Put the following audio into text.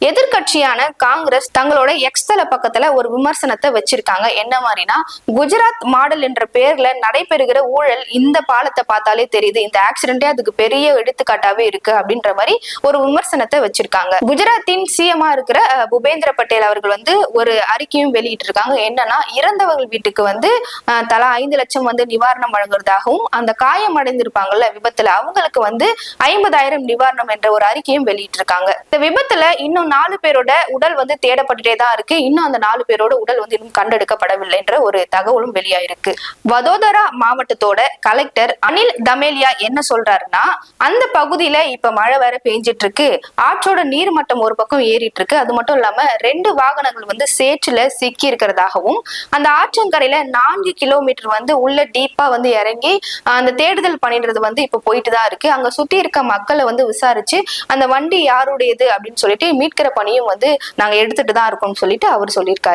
எதிர்கட்சியான காங்கிரஸ் தங்களோட எக்ஸ் தள பக்கத்துல ஒரு விமர்சனத்தை வச்சிருக்காங்க. என்ன மாதிரினா, குஜராத் மாடல் என்ற பெயர்ல நடைபெறுகிற ஊழல் இந்த பாலத்தை பார்த்தாலே தெரியுது, இந்த ஆக்சிடென்டே அதுக்கு பெரிய எடுத்துக்காட்டாவே இருக்கு அப்படின்ற மாதிரி ஒரு விமர்சனத்தை வச்சிருக்காங்க. குஜராத்தின் சிஎம்ஆ இருக்கிற பூபேந்திர பட்டேல் அவர்கள் ஒரு அறிக்கையும் வெளியிட்டு இருக்காங்க. என்னன்னா, இறந்தவர்கள் வீட்டுக்கு தலா 5 லட்சம் நிவாரணம் வழங்குறதாகவும், அந்த காயம் அடைந்திருப்பாங்கல்ல விபத்துல அவங்களுக்கு 50,000 நிவாரணம் என்ற ஒரு அறிக்கையும் வெளியிட்டு இருக்காங்க. இந்த விபத்துல இன்னும் 4 பேரோட உடல் தேடப்பட்டுட்டே தான் இருக்கு. இன்னும் அந்த 4 பேரோட உடல் இன்னும் கண்டெடுக்கப்படவில்லை என்ற ஒரு தகவலும் வெளியாயிருக்கு. வதோதரா மாவட்டத்தோட கலெக்டர் அனில் தமேலியா என்ன சொல்றாருன்னா, அந்த பகுதியில இப்ப மழை வேற பெஞ்சிட்டு இருக்கு, ஆற்றோட நீர்மட்டம் ஒரு பக்கம் ஏறிட்டு இருக்கு. அது மட்டும் இல்லாம 2 வாகனங்கள் சேற்றுல சிக்கி இருக்கிறதாகவும், அந்த ஆற்றங்கரையில 4 கிலோமீட்டர் உள்ள டீப்பா இறங்கி அந்த தேடுதல் பணின்றது இப்ப போயிட்டு தான் இருக்கு. அங்க சுத்தி இருக்க மக்களை விசாரிச்சு அந்த வண்டி யாருடையது அப்படின்னு சொல்லிட்டு மீட்கிற பணியும் நாங்க எடுத்துட்டு தான் இருக்கோம்னு சொல்லிட்டு அவர் சொல்லியிருக்காரு.